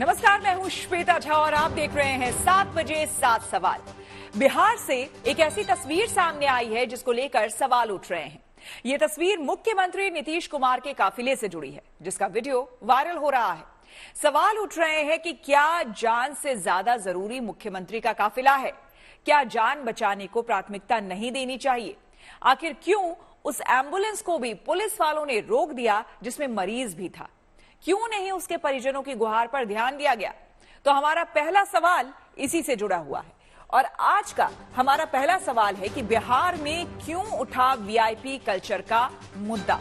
नमस्कार, मैं हूं श्वेता झा और आप देख रहे हैं 7 बजे 7 सवाल। बिहार से एक ऐसी तस्वीर सामने आई है जिसको लेकर सवाल उठ रहे हैं। ये तस्वीर मुख्यमंत्री नीतीश कुमार के काफिले से जुड़ी है, जिसका वीडियो वायरल हो रहा है। सवाल उठ रहे हैं कि क्या जान से ज्यादा जरूरी मुख्यमंत्री का काफिला है? क्या जान बचाने को प्राथमिकता नहीं देनी चाहिए? आखिर क्यों उस एम्बुलेंस को भी पुलिस वालों ने रोक दिया जिसमें मरीज भी था? क्यों नहीं उसके परिजनों की गुहार पर ध्यान दिया गया? तो हमारा पहला सवाल इसी से जुड़ा हुआ है। और आज का हमारा पहला सवाल है कि बिहार में क्यों उठा वीआईपी कल्चर का मुद्दा?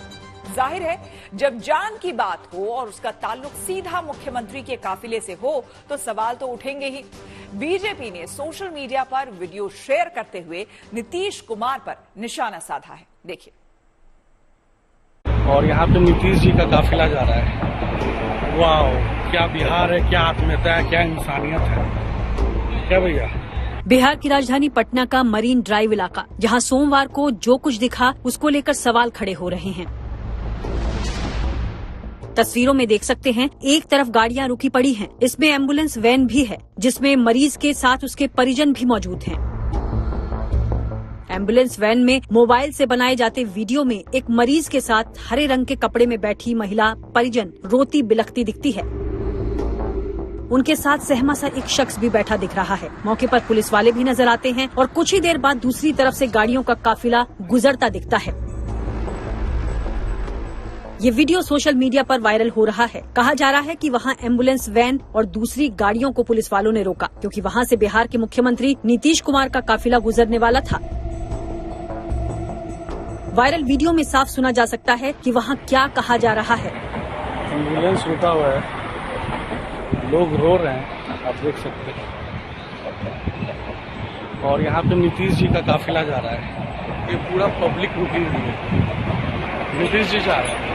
जाहिर है, जब जान की बात हो और उसका ताल्लुक सीधा मुख्यमंत्री के काफिले से हो तो सवाल तो उठेंगे ही। बीजेपी ने सोशल मीडिया पर वीडियो शेयर करते हुए नीतीश कुमार पर निशाना साधा है। देखिए। और यहाँ पे नीतीश जी का काफिला जा रहा है। वाह, क्या बिहार है, क्या आत्मीयता है, क्या इंसानियत है, क्या भैया। बिहार की राजधानी पटना का मरीन ड्राइव इलाका, जहां सोमवार को जो कुछ दिखा उसको लेकर सवाल खड़े हो रहे हैं। तस्वीरों में देख सकते हैं, एक तरफ गाड़ियां रुकी पड़ी हैं, इसमें एम्बुलेंस वैन भी है जिसमें मरीज के साथ उसके परिजन भी मौजूद हैं। एम्बुलेंस वैन में मोबाइल से बनाए जाते वीडियो में एक मरीज के साथ हरे रंग के कपड़े में बैठी महिला परिजन रोती बिलखती दिखती है। उनके साथ सहमा सा एक शख्स भी बैठा दिख रहा है। मौके पर पुलिस वाले भी नजर आते हैं और कुछ ही देर बाद दूसरी तरफ से गाड़ियों का काफिला गुजरता दिखता है। ये वीडियो सोशल मीडिया पर वायरल हो रहा है। कहा जा रहा है कि वहां एम्बुलेंस वैन और दूसरी गाड़ियों को पुलिस वालों ने रोका क्योंकि वहां से बिहार के मुख्यमंत्री नीतीश कुमार का काफिला गुजरने वाला था। वायरल वीडियो में साफ सुना जा सकता है कि वहां क्या कहा जा रहा है। एम्बुलेंस रुका हुआ है, लोग रो रहे हैं, आप देख सकते हैं। और यहाँ पे नीतीश जी का काफिला जा रहा है। ये पूरा पब्लिक रुकी हुई है, नीतीश जी जा रहे हैं।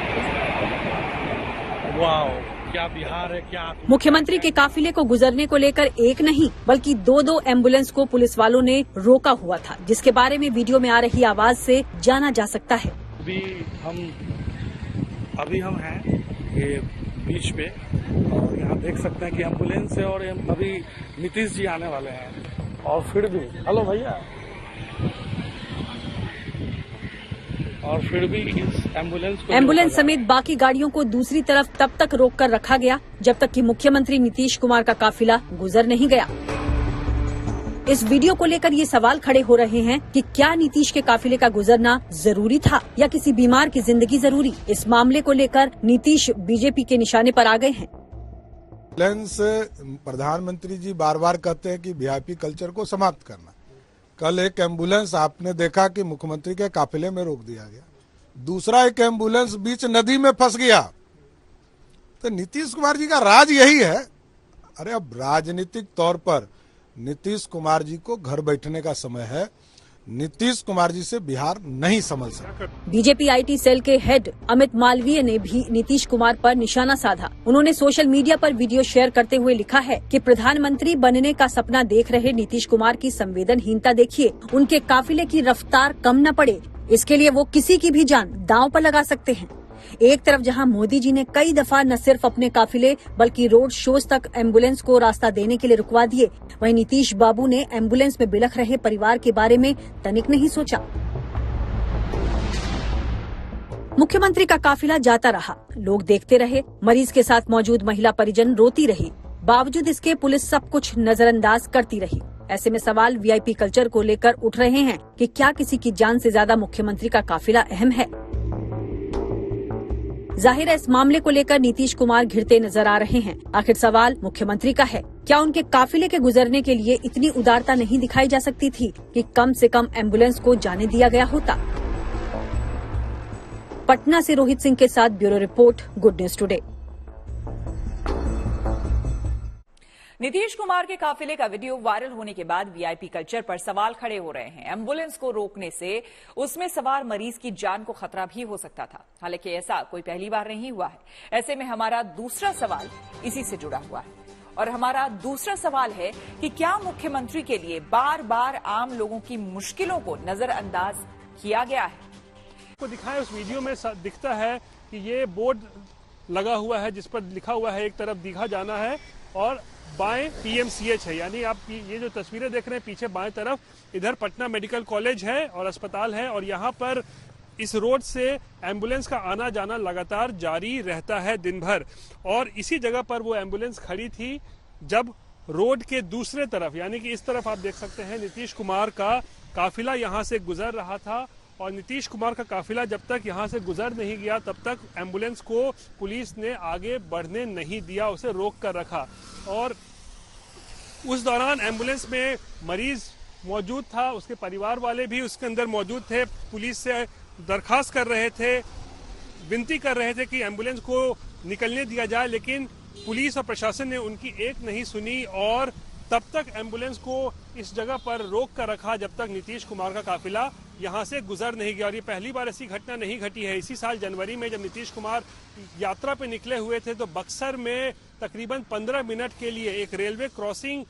वाह, क्या बिहार है, क्या। मुख्यमंत्री के काफिले को गुजरने को लेकर एक नहीं बल्कि दो एम्बुलेंस को पुलिस वालों ने रोका हुआ था, जिसके बारे में वीडियो में आ रही आवाज से जाना जा सकता है। अभी हम हैं ये बीच पे और यहाँ देख सकते हैं कि एम्बुलेंस है और अभी नीतीश जी आने वाले हैं। और फिर भी हेलो भैया, और फिर भी इस एम्बुलेंस समेत बाकी गाड़ियों को दूसरी तरफ तब तक रोक कर रखा गया जब तक कि मुख्यमंत्री नीतीश कुमार का काफिला गुजर नहीं गया। इस वीडियो को लेकर ये सवाल खड़े हो रहे हैं कि क्या नीतीश के काफिले का गुजरना जरूरी था या किसी बीमार की जिंदगी जरूरी? इस मामले को लेकर नीतीश बीजेपी के निशाने पर आ गए हैं। प्रधानमंत्री जी बार बार कहते हैं कि वीआईपी कल्चर को समाप्त करना। कल एक एम्बुलेंस आपने देखा कि मुख्यमंत्री के काफिले में रोक दिया गया, दूसरा एक एम्बुलेंस बीच नदी में फंस गया। तो नीतीश कुमार जी का राज यही है। अरे अब राजनीतिक तौर पर नीतीश कुमार जी को घर बैठने का समय है। नीतीश कुमार जी से बिहार नहीं संभल सकता। बीजेपी आईटी सेल के हेड अमित मालवीय ने भी नीतीश कुमार पर निशाना साधा। उन्होंने सोशल मीडिया पर वीडियो शेयर करते हुए लिखा है कि प्रधानमंत्री बनने का सपना देख रहे नीतीश कुमार की संवेदनहीनता देखिए। उनके काफिले की रफ्तार कम न पड़े, इसके लिए वो किसी की भी जान दांव पर लगा सकते हैं। एक तरफ जहां मोदी जी ने कई दफा न सिर्फ अपने काफिले बल्कि रोड शोज तक एम्बुलेंस को रास्ता देने के लिए रुकवा दिए, वहीं नीतीश बाबू ने एम्बुलेंस में बिलख रहे परिवार के बारे में तनिक नहीं सोचा। मुख्यमंत्री का काफिला जाता रहा, लोग देखते रहे, मरीज के साथ मौजूद महिला परिजन रोती रही। बावजूद इसके पुलिस सब कुछ नजरअंदाज करती रही। ऐसे में सवाल वीआईपी कल्चर को लेकर उठ रहे हैं कि क्या किसी की जान से ज्यादा मुख्यमंत्री का काफिला अहम है? जाहिर है, इस मामले को लेकर नीतीश कुमार घिरते नजर आ रहे हैं। आखिर सवाल मुख्यमंत्री का है, क्या उनके काफिले के गुजरने के लिए इतनी उदारता नहीं दिखाई जा सकती थी कि कम से कम एम्बुलेंस को जाने दिया गया होता? पटना से रोहित सिंह के साथ bureau report, good news today. Nitish Kumar के काफिले का वीडियो वायरल होने के बाद वीआईपी कल्चर पर सवाल खड़े हो रहे हैं। एम्बुलेंस को रोकने से उसमें सवार मरीज की जान को खतरा भी हो सकता था। हालांकि ऐसा कोई पहली बार नहीं हुआ है। ऐसे में हमारा दूसरा सवाल इसी से जुड़ा हुआ है। और हमारा दूसरा सवाल है कि क्या मुख्यमंत्री के लिए बार बार आम लोगों की मुश्किलों को नजरअंदाज किया गया है? को दिखाया उस वीडियो में दिखता है कि ये बोर्ड लगा हुआ है जिस पर लिखा हुआ है एक तरफ दीघा जाना है और बाएं पीएमसीएच है। यानी आप ये जो तस्वीरें देख रहे हैं पीछे बाएं तरफ, इधर पटना मेडिकल कॉलेज है और अस्पताल है, और यहाँ पर इस रोड से एम्बुलेंस का आना जाना लगातार जारी रहता है दिन भर। और इसी जगह पर वो एम्बुलेंस खड़ी थी जब रोड के दूसरे तरफ, यानी कि इस तरफ आप देख सकते हैं नीतीश कुमार का काफिला यहाँ से गुजर रहा था, और नीतीश कुमार का काफिला जब तक यहाँ से गुजर नहीं गया तब तक एम्बुलेंस को पुलिस ने आगे बढ़ने नहीं दिया, उसे रोक कर रखा। और उस दौरान एम्बुलेंस में मरीज मौजूद था, उसके परिवार वाले भी उसके अंदर मौजूद थे, पुलिस से दरखास्त कर रहे थे, विनती कर रहे थे कि एम्बुलेंस को निकलने दिया जाए, लेकिन पुलिस और प्रशासन ने उनकी एक नहीं सुनी और तब तक एम्बुलेंस को इस जगह पर रोक कर रखा जब तक नीतीश कुमार का काफिला यहां से गुजर नहीं गया। और ये पहली बार ऐसी घटना नहीं घटी है। इसी साल जनवरी में जब नीतीश कुमार यात्रा पे निकले हुए थे तो बक्सर में तकरीबन 15 मिनट के लिए एक रेलवे क्रॉसिंग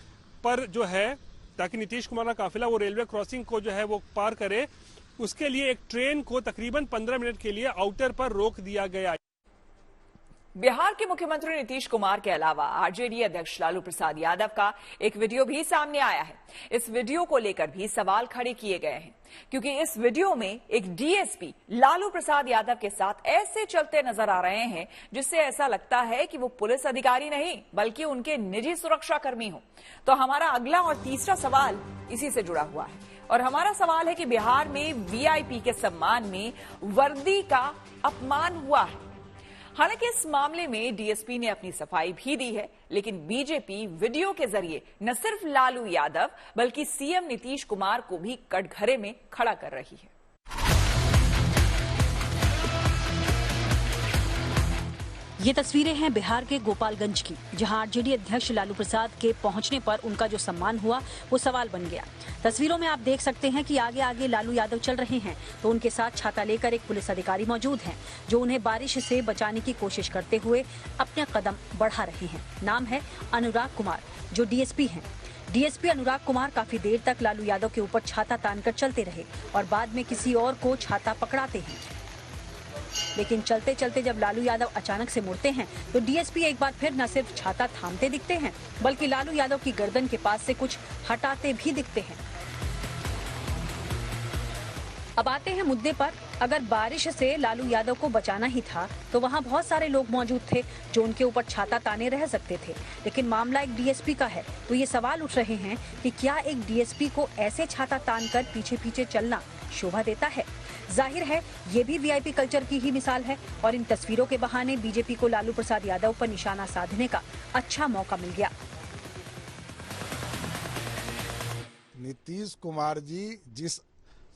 पर जो है, ताकि नीतीश कुमार का काफिला वो रेलवे क्रॉसिंग को जो है वो पार करे, उसके लिए एक ट्रेन को तकरीबन 15 मिनट के लिए आउटर पर रोक दिया गया। बिहार के मुख्यमंत्री नीतीश कुमार के अलावा आरजेडी अध्यक्ष लालू प्रसाद यादव का एक वीडियो भी सामने आया है। इस वीडियो को लेकर भी सवाल खड़े किए गए हैं, क्योंकि इस वीडियो में एक डीएसपी लालू प्रसाद यादव के साथ ऐसे चलते नजर आ रहे हैं जिससे ऐसा लगता है कि वो पुलिस अधिकारी नहीं बल्कि उनके निजी सुरक्षा कर्मी हो। तो हमारा अगला और तीसरा सवाल इसी से जुड़ा हुआ है, और हमारा सवाल है कि बिहार में वीआईपी के सम्मान में वर्दी का अपमान हुआ है। हालांकि इस मामले में डीएसपी ने अपनी सफाई भी दी है, लेकिन बीजेपी वीडियो के जरिए न सिर्फ लालू यादव बल्कि सीएम नीतीश कुमार को भी कटघरे में खड़ा कर रही है। ये तस्वीरें हैं बिहार के गोपालगंज की, जहां आरजेडी अध्यक्ष लालू प्रसाद के पहुंचने पर उनका जो सम्मान हुआ वो सवाल बन गया। तस्वीरों में आप देख सकते हैं कि आगे आगे लालू यादव चल रहे हैं तो उनके साथ छाता लेकर एक पुलिस अधिकारी मौजूद हैं, जो उन्हें बारिश से बचाने की कोशिश करते हुए अपने कदम बढ़ा रहे हैं। नाम है अनुराग कुमार, जो डीएसपी हैं। डीएसपी अनुराग कुमार काफी देर तक लालू यादव के ऊपर छाता तानकर चलते रहे और बाद में किसी और को छाता पकड़ाते हैं, लेकिन चलते चलते जब लालू यादव अचानक से मुड़ते हैं तो डीएसपी एक बार फिर न सिर्फ छाता थामते दिखते हैं बल्कि लालू यादव की गर्दन के पास से कुछ हटाते भी दिखते हैं। अब आते हैं मुद्दे पर। अगर बारिश से लालू यादव को बचाना ही था तो वहां बहुत सारे लोग मौजूद थे जो उनके ऊपर छाता ताने रह सकते थे, लेकिन मामला एक डीएसपी का है तो ये सवाल उठ रहे हैं कि क्या एक डीएसपी को ऐसे छाता तानकर पीछे पीछे चलना शोभा देता है? जाहिर है ये भी वीआईपी कल्चर की ही मिसाल है और इन तस्वीरों के बहाने बीजेपी को लालू प्रसाद यादव पर निशाना साधने का अच्छा मौका मिल गया। नीतीश कुमार जी जिस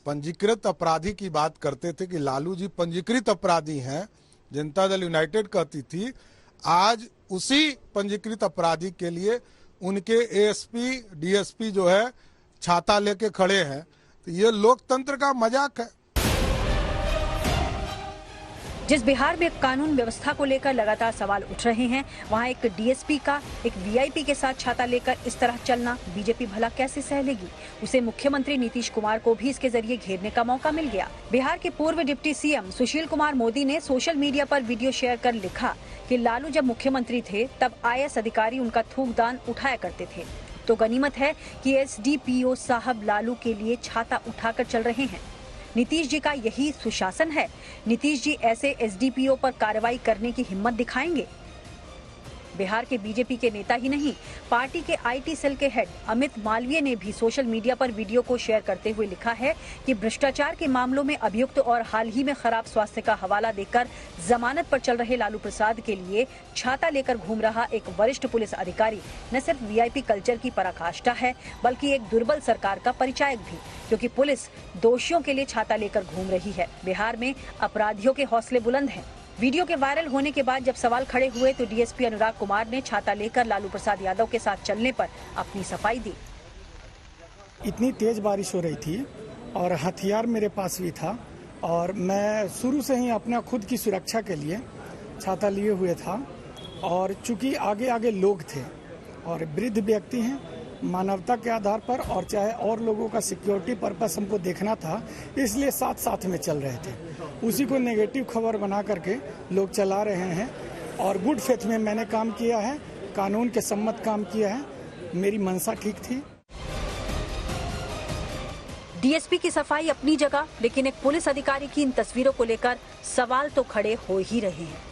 पंजीकृत अपराधी की बात करते थे कि लालू जी पंजीकृत अपराधी हैं, जनता दल यूनाइटेड कहती थी, आज उसी पंजीकृत अपराधी के लिए उनके एएसपी डीएसपी जो है छाता लेके खड़े हैं। तो ये लोकतंत्र का मजाक है। जिस बिहार में कानून व्यवस्था को लेकर लगातार सवाल उठ रहे हैं, वहां एक डीएसपी का एक वीआईपी के साथ छाता लेकर इस तरह चलना बीजेपी भला कैसे सह लेगी? उसे मुख्यमंत्री नीतीश कुमार को भी इसके जरिए घेरने का मौका मिल गया। बिहार के पूर्व डिप्टी सीएम सुशील कुमार मोदी ने सोशल मीडिया पर वीडियो शेयर कर लिखा कि लालू जब मुख्यमंत्री थे तब आईएएस अधिकारी उनका थूकदान उठाया करते थे, तो गनीमत है कि एसडीपीओ साहब लालू के लिए छाता उठाकर चल रहे हैं। नीतीश जी का यही सुशासन है। नीतीश जी ऐसे एसडीपीओ पर कार्रवाई करने की हिम्मत दिखाएंगे? बिहार के बीजेपी के नेता ही नहीं, पार्टी के आईटी सेल के हेड अमित मालवीय ने भी सोशल मीडिया पर वीडियो को शेयर करते हुए लिखा है कि भ्रष्टाचार के मामलों में अभियुक्त और हाल ही में खराब स्वास्थ्य का हवाला देकर जमानत पर चल रहे लालू प्रसाद के लिए छाता लेकर घूम रहा एक वरिष्ठ पुलिस अधिकारी न सिर्फ वीआईपी कल्चर की पराकाष्ठा है बल्कि एक दुर्बल सरकार का परिचायक भी, क्योंकि पुलिस दोषियों के लिए छाता लेकर घूम रही है। बिहार में अपराधियों के हौसले बुलंद हैं। वीडियो के वायरल होने के बाद जब सवाल खड़े हुए तो डीएसपी अनुराग कुमार ने छाता लेकर लालू प्रसाद यादव के साथ चलने पर अपनी सफाई दी। इतनी तेज बारिश हो रही थी और हथियार मेरे पास भी था और मैं शुरू से ही अपना खुद की सुरक्षा के लिए छाता लिए हुए था, और चूंकि आगे आगे लोग थे और वृद्ध व्यक्ति हैं, मानवता के आधार पर और चाहे और लोगों का सिक्योरिटी पर्पस हमको देखना था, इसलिए साथ साथ में चल रहे थे। उसी को नेगेटिव खबर बना करके लोग चला रहे हैं और गुड फेथ में मैंने काम किया है। कानून के सम्मत काम किया है। मेरी मंशा ठीक थी। डीएसपी की सफाई अपनी जगह, लेकिन एक पुलिस अधिकारी की इन तस्वीरों को लेकर सवाल तो खड़े हो ही रहे हैं।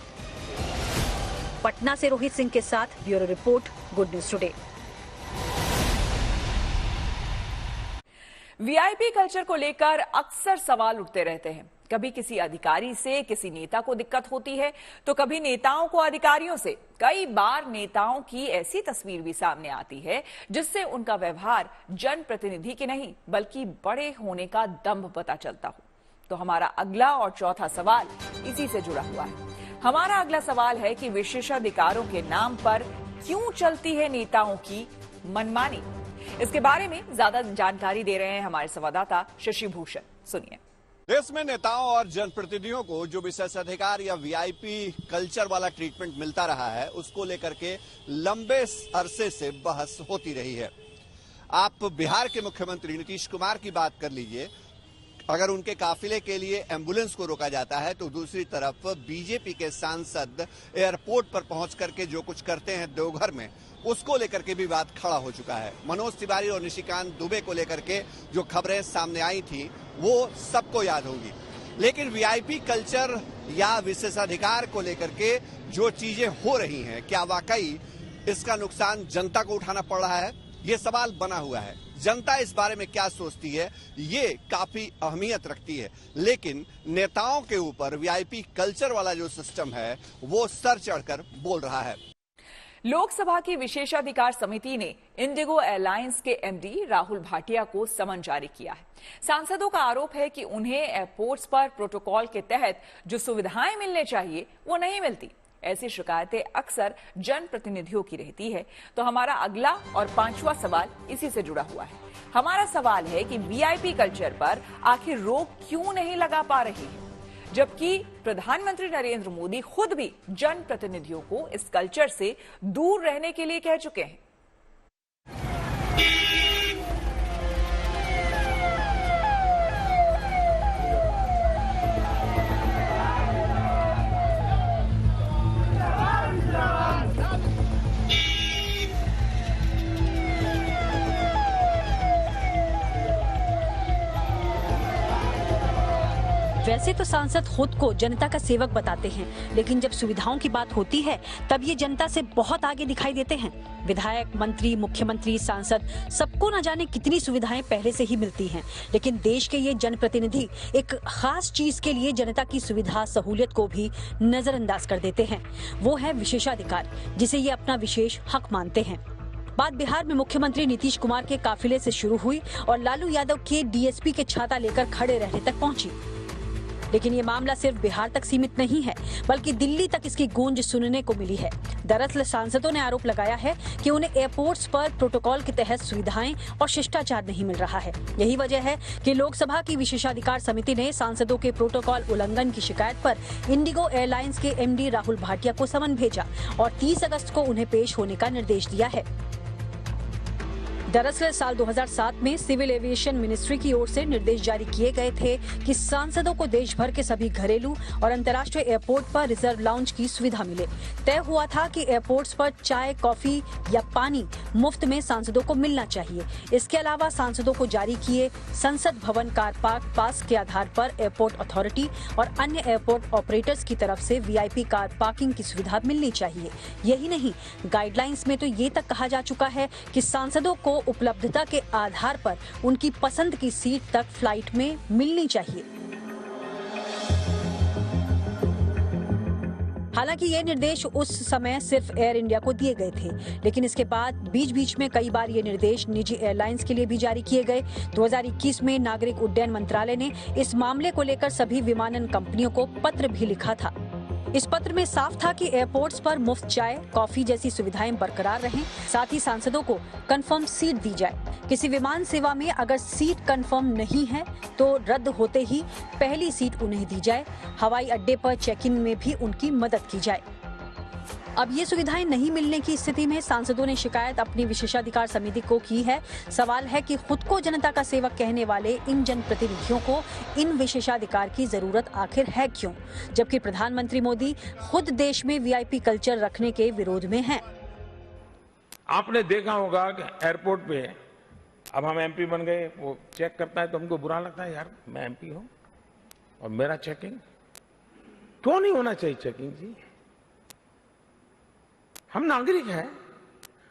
पटना से रोहित सिंह के साथ bureau report, good news today. VIP culture को लेकर अक्सर सवाल उठते रहते हैं। कभी किसी अधिकारी से किसी नेता को दिक्कत होती है, तो कभी नेताओं को अधिकारियों से। कई बार नेताओं की ऐसी तस्वीर भी सामने आती है जिससे उनका व्यवहार जनप्रतिनिधि की नहीं बल्कि बड़े होने का दंभ पता चलता हो। तो हमारा अगला और चौथा सवाल इसी से जुड़ा हुआ है। हमारा अगला सवाल है कि विशेषाधिकारों के नाम पर क्यों चलती है नेताओं की मनमानी। इसके बारे में ज्यादा जानकारी दे रहे हैं हमारे संवाददाता शशि भूषण। सुनिए। देश में नेताओं और जनप्रतिनिधियों को जो विशेषाधिकार या वीआईपी कल्चर वाला ट्रीटमेंट मिलता रहा है, उसको लेकर के लंबे अरसे से बहस होती रही है। आप बिहार के मुख्यमंत्री नीतीश कुमार की बात कर लीजिए। अगर उनके काफिले के लिए एम्बुलेंस को रोका जाता है तो दूसरी तरफ बीजेपी के सांसद एयरपोर्ट पर पहुंच करके जो कुछ करते हैं देवघर में, उसको लेकर के भी बात खड़ा हो चुका है। मनोज तिवारी और निशिकांत दुबे को लेकर के जो खबरें सामने आई थी वो सबको याद होगी। लेकिन वीआईपी कल्चर या विशेषाधिकार को लेकर के जो चीजें हो रही हैं, क्या वाकई इसका नुकसान जनता को उठाना पड़ रहा है? ये सवाल बना हुआ है। जनता इस बारे में क्या सोचती है, ये काफी अहमियत रखती है। लेकिन नेताओं के ऊपर वीआईपी कल्चर वाला जो सिस्टम है वो सर चढ़कर बोल रहा है। लोकसभा की विशेषाधिकार समिति ने इंडिगो एयरलाइंस के एमडी राहुल भाटिया को समन जारी किया है। सांसदों का आरोप है कि उन्हें एयरपोर्ट्स पर प्रोटोकॉल के तहत जो सुविधाएं मिलने चाहिए वो नहीं मिलती। ऐसी शिकायतें अक्सर जनप्रतिनिधियों की रहती है। तो हमारा अगला और पांचवा सवाल इसी से जुड़ा हुआ है। हमारा सवाल है कि वीआईपी कल्चर पर आखिर रोक क्यों नहीं लगा पा रही है, जबकि प्रधानमंत्री नरेंद्र मोदी खुद भी जनप्रतिनिधियों को इस कल्चर से दूर रहने के लिए कह चुके हैं। वैसे तो सांसद खुद को जनता का सेवक बताते हैं, लेकिन जब सुविधाओं की बात होती है तब ये जनता से बहुत आगे दिखाई देते हैं। विधायक, मंत्री, मुख्यमंत्री, सांसद, सबको न जाने कितनी सुविधाएं पहले से ही मिलती हैं, लेकिन देश के ये जनप्रतिनिधि एक खास चीज के लिए जनता की सुविधा सहूलियत को भी नजरअंदाज कर देते हैं। वो है विशेषाधिकार, जिसे ये अपना विशेष हक मानते हैं। बात बिहार में मुख्यमंत्री नीतीश कुमार के काफिले से शुरू हुई और लालू यादव के डीएसपी के छाता लेकर खड़े रहने तक पहुंची। लेकिन ये मामला सिर्फ बिहार तक सीमित नहीं है, बल्कि दिल्ली तक इसकी गूंज सुनने को मिली है। दरअसल सांसदों ने आरोप लगाया है कि उन्हें एयरपोर्ट्स पर प्रोटोकॉल के तहत सुविधाएं और शिष्टाचार नहीं मिल रहा है। यही वजह है कि लोकसभा की विशेषाधिकार समिति ने सांसदों के प्रोटोकॉल उल्लंघन की शिकायत पर इंडिगो एयरलाइंस के एमडी राहुल भाटिया को समन भेजा और 30 अगस्त को उन्हें पेश होने का निर्देश दिया है। दरअसल साल 2007 में सिविल एविएशन मिनिस्ट्री की ओर से निर्देश जारी किए गए थे कि सांसदों को देश भर के सभी घरेलू और अंतर्राष्ट्रीय एयरपोर्ट पर रिजर्व लाउंज की सुविधा मिले। तय हुआ था कि एयरपोर्ट्स पर चाय, कॉफी या पानी मुफ्त में सांसदों को मिलना चाहिए। इसके अलावा सांसदों को जारी किए संसद भवन कार पार्क पास के आधार पर एयरपोर्ट अथॉरिटी और अन्य एयरपोर्ट ऑपरेटर्स की तरफ से वीआईपी कार पार्किंग की सुविधा मिलनी चाहिए। यही नहीं, गाइडलाइंस में तो ये तक कहा जा चुका है कि सांसदों को उपलब्धता के आधार पर उनकी पसंद की सीट तक फ्लाइट में मिलनी चाहिए। हालांकि ये निर्देश उस समय सिर्फ एयर इंडिया को दिए गए थे, लेकिन इसके बाद बीच बीच में कई बार ये निर्देश निजी एयरलाइंस के लिए भी जारी किए गए। 2021 में नागरिक उड्डयन मंत्रालय ने इस मामले को लेकर सभी विमानन कंपनियों को पत्र भी लिखा था। इस पत्र में साफ था कि एयरपोर्ट्स पर मुफ्त चाय, कॉफी जैसी सुविधाएं बरकरार रहें, साथ ही सांसदों को कंफर्म सीट दी जाए। किसी विमान सेवा में अगर सीट कंफर्म नहीं है तो रद्द होते ही पहली सीट उन्हें दी जाए। हवाई अड्डे पर चेक इन में भी उनकी मदद की जाए। अब ये सुविधाएं नहीं मिलने की स्थिति में सांसदों ने शिकायत अपनी विशेषाधिकार समिति को की है। सवाल है कि खुद को जनता का सेवक कहने वाले इन जनप्रतिनिधियों को इन विशेषाधिकार की जरूरत आखिर है क्यों, जबकि प्रधानमंत्री मोदी खुद देश में वीआईपी कल्चर रखने के विरोध में हैं। आपने देखा होगा कि एयरपोर्ट पे अब हम एमपी बन गए, वो चेक करता है तो हमको बुरा लगता है, यार मैं एमपी हूं और मेरा चेकिंग क्यों नहीं होना चाहिए? चेकिंग जी, हम नागरिक हैं,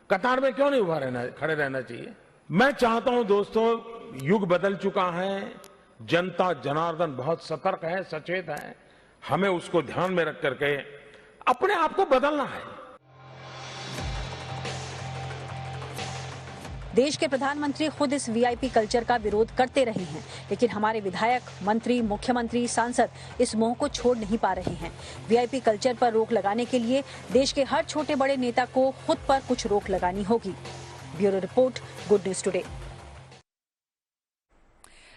कतार में क्यों नहीं खड़े रहना चाहिए? मैं चाहता हूं दोस्तों, युग बदल चुका है, जनता जनार्दन बहुत सतर्क है, सचेत है, हमें उसको ध्यान में रख करके अपने आप को बदलना है। देश के प्रधानमंत्री खुद इस वीआईपी कल्चर का विरोध करते रहे हैं, लेकिन हमारे विधायक, मंत्री, मुख्यमंत्री, सांसद इस मोह को छोड़ नहीं पा रहे हैं। वीआईपी कल्चर पर रोक लगाने के लिए देश के हर छोटे बड़े नेता को खुद पर कुछ रोक लगानी होगी। Bureau report, good news today.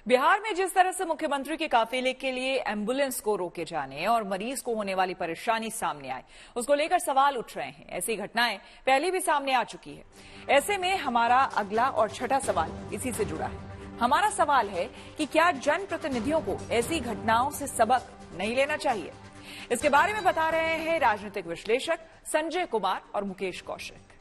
Bihar में जिस तरह से मुख्यमंत्री के काफिले के लिए एम्बुलेंस को रोके जाने और मरीज को होने वाली परेशानी सामने आई, उसको लेकर सवाल उठ रहे हैं। ऐसी घटनाएं पहले भी सामने आ चुकी है। ऐसे में हमारा अगला और छठा सवाल इसी से जुड़ा है। हमारा सवाल है कि क्या जनप्रतिनिधियों को ऐसी घटनाओं से सबक नहीं लेना चाहिए? इसके बारे में बता रहे हैं राजनीतिक विश्लेषक संजय कुमार और मुकेश कौशिक।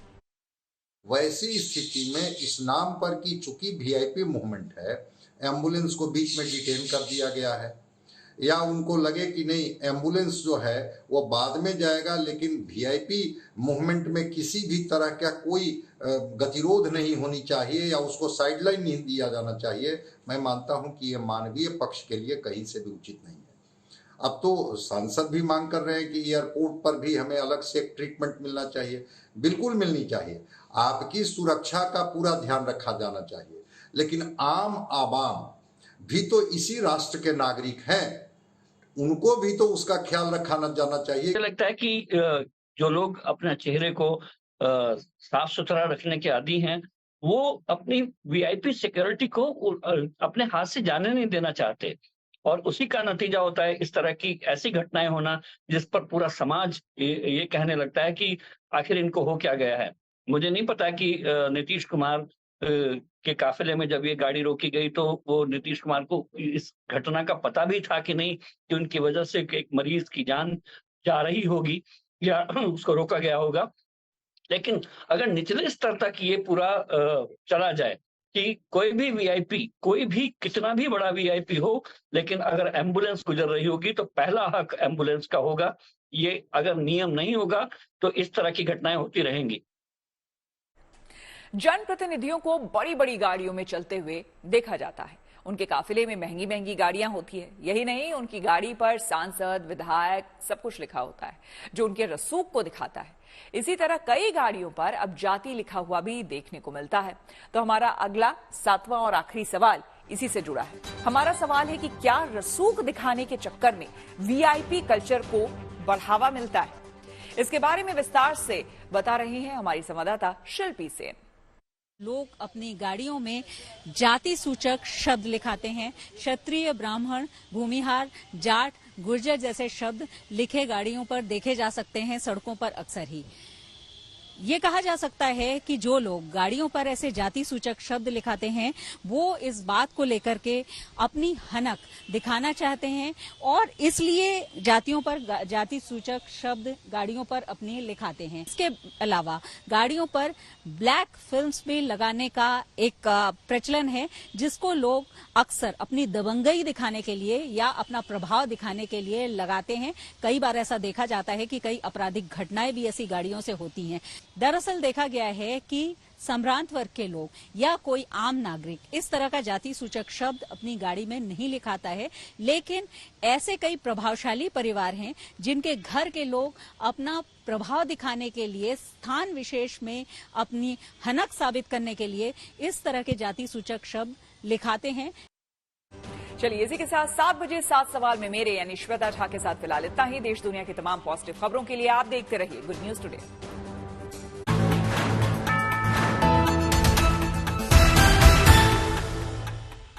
वैसी स्थिति में इस नाम पर की चूंकि वीआईपी मूवमेंट है, एम्बुलेंस को बीच में डिटेन कर दिया गया है, या उनको लगे कि नहीं एम्बुलेंस जो है वो बाद में जाएगा, लेकिन वीआईपी मूवमेंट में किसी भी तरह का कोई गतिरोध नहीं होनी चाहिए या उसको साइडलाइन नहीं दिया जाना चाहिए, मैं मानता हूं कि यह मानवीय पक्ष के लिए कहीं से भी उचित नहीं है। अब तो सांसद भी मांग कर रहे हैं कि एयरपोर्ट पर भी हमें अलग से एक ट्रीटमेंट मिलना चाहिए। बिल्कुल मिलनी चाहिए, आपकी सुरक्षा का पूरा ध्यान रखा जाना चाहिए, लेकिन आम आवाम भी तो इसी राष्ट्र के नागरिक हैं, उनको भी तो उसका ख्याल रखा जाना चाहिए। मुझे लगता है कि जो लोग अपने चेहरे को साफ सुथरा रखने के आदी हैं, वो अपनी वीआईपी सिक्योरिटी को अपने हाथ से जाने नहीं देना चाहते, और उसी का नतीजा होता है इस तरह की ऐसी घटनाएं होना, जिस पर पूरा समाज ये कहने लगता है कि आखिर इनको हो क्या गया है। मुझे नहीं पता कि नीतीश कुमार के काफिले में जब ये गाड़ी रोकी गई तो वो नीतीश कुमार को इस घटना का पता भी था कि नहीं, कि उनकी वजह से एक मरीज की जान जा रही होगी या उसको रोका गया होगा। लेकिन अगर निचले स्तर तक ये पूरा चला जाए कि कोई भी वीआईपी, कोई भी कितना भी बड़ा वीआईपी हो, लेकिन अगर एम्बुलेंस गुजर रही होगी तो पहला हक एम्बुलेंस का होगा, ये अगर नियम नहीं होगा तो इस तरह की घटनाएं होती रहेंगी। जनप्रतिनिधियों को बड़ी बड़ी गाड़ियों में चलते हुए देखा जाता है। उनके काफिले में महंगी महंगी गाड़ियां होती है। यही नहीं, उनकी गाड़ी पर सांसद, विधायक सब कुछ लिखा होता है, जो उनके रसूख को दिखाता है। इसी तरह कई गाड़ियों पर अब जाति लिखा हुआ भी देखने को मिलता है। तो हमारा अगला, सातवां और आखिरी सवाल इसी से जुड़ा है। हमारा सवाल है कि क्या रसूख दिखाने के चक्कर में वीआईपी कल्चर को बढ़ावा मिलता है? इसके बारे में विस्तार से बता रही हैं हमारी संवाददाता शिल्पी सेन। लोग अपनी गाड़ियों में जाति सूचक शब्द लिखाते हैं। क्षत्रिय, ब्राह्मण, भूमिहार, जाट, गुर्जर जैसे शब्द लिखे गाड़ियों पर देखे जा सकते हैं सड़कों पर अक्सर ही। ये कहा जा सकता है कि जो लोग गाड़ियों पर ऐसे जाति सूचक शब्द लिखाते हैं, वो इस बात को लेकर के अपनी हनक दिखाना चाहते हैं और इसलिए जातियों पर जाति सूचक शब्द गाड़ियों पर अपने लिखाते हैं। इसके अलावा गाड़ियों पर ब्लैक फिल्म्स भी लगाने का एक प्रचलन है, जिसको लोग अक्सर अपनी दबंगई दिखाने के लिए या अपना प्रभाव दिखाने के लिए लगाते हैं। कई बार ऐसा देखा जाता है कि कई आपराधिक घटनाएं भी ऐसी गाड़ियों से होती हैं। दरअसल देखा गया है कि संभ्रांत वर्ग के लोग या कोई आम नागरिक इस तरह का जाति सूचक शब्द अपनी गाड़ी में नहीं लिखाता है, लेकिन ऐसे कई प्रभावशाली परिवार हैं जिनके घर के लोग अपना प्रभाव दिखाने के लिए, स्थान विशेष में अपनी हनक साबित करने के लिए इस तरह के जाति सूचक शब्द लिखाते हैं। चलिए, इसी के साथ 7 बजे 7 सवाल में मेरे यानी श्वेता झा के साथ फिलहाल इतना ही। देश दुनिया की तमाम पॉजिटिव खबरों के लिए आप देखते रहिए गुड न्यूज टुडे।